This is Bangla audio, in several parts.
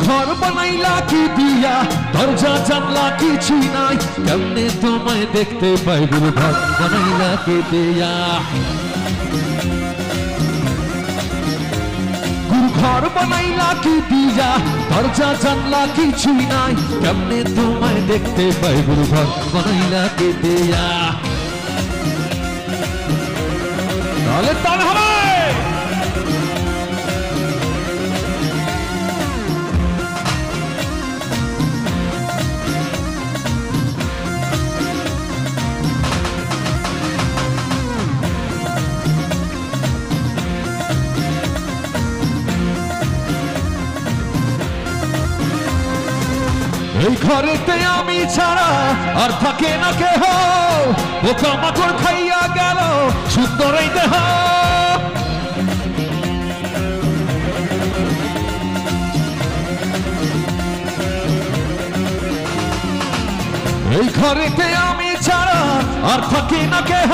ঘর বানাইলা কি দিয়া দরজা জানলা কিছুই নাই কেমনে তোমায় দেখতে পাই গুরু ঘর বানাইলা কি দিয়া গুরু ঘর বানাইলা কি দিয়া দরজা জানলা কিছুই নাই কেমনে তোমায় দেখতে পাই গুরু ঘর বানাইলা কি দিয়া তাহলে তাহলে হবে এই ঘরেতে আমি ছাড়া আর থাকে না কেহ পোকামাকড় খাইয়া গেল সুন্দর এই দেহ এই ঘরেতে আমি ছাড়া আর থাকে না কেহ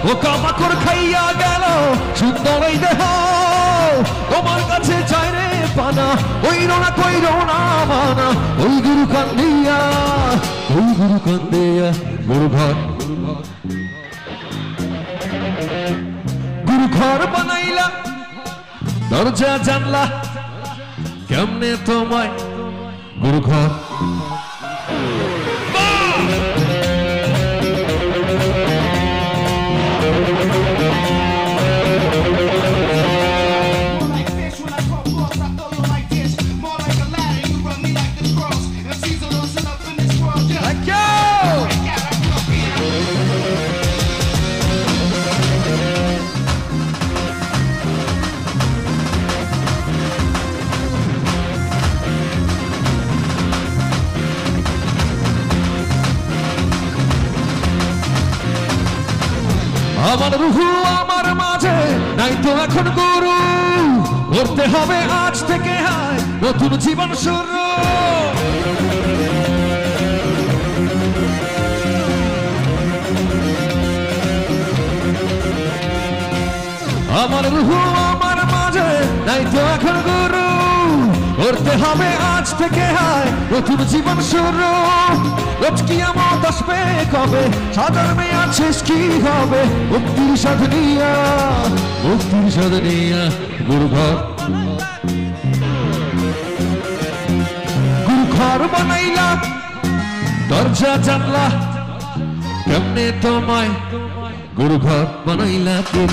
পোকামাকড় খাইয়া গেল সুন্দর এই দেহ তোমার কাছে চাই রে পানা ওই রোনা কই রোনা মানা ওই গুরু কান্দিয়া গুরু ঘর গুরু ঘর বানাইলা দরজা জানলা কেমনে তোমায় গুরু ঘর আমার রুহু আমার মাঝে নাই তো এখন গুরু করতে হবে আজ থেকে হায় নতুন জীবন শুরু আমার রুহু আমার মাঝে নাই তো এখন গুরু করতে হবে আজ থেকে হায় নতুন জীবন শুরু রোজ কিয়ামত আসবে কবে সাজার মেয়াদ শেষ কি হবে মুক্তির সাধনিয়া গুরু ঘর বানাইলা দরজা জানলা কেমনে তোমায় গুরু ঘর বানাইলা কে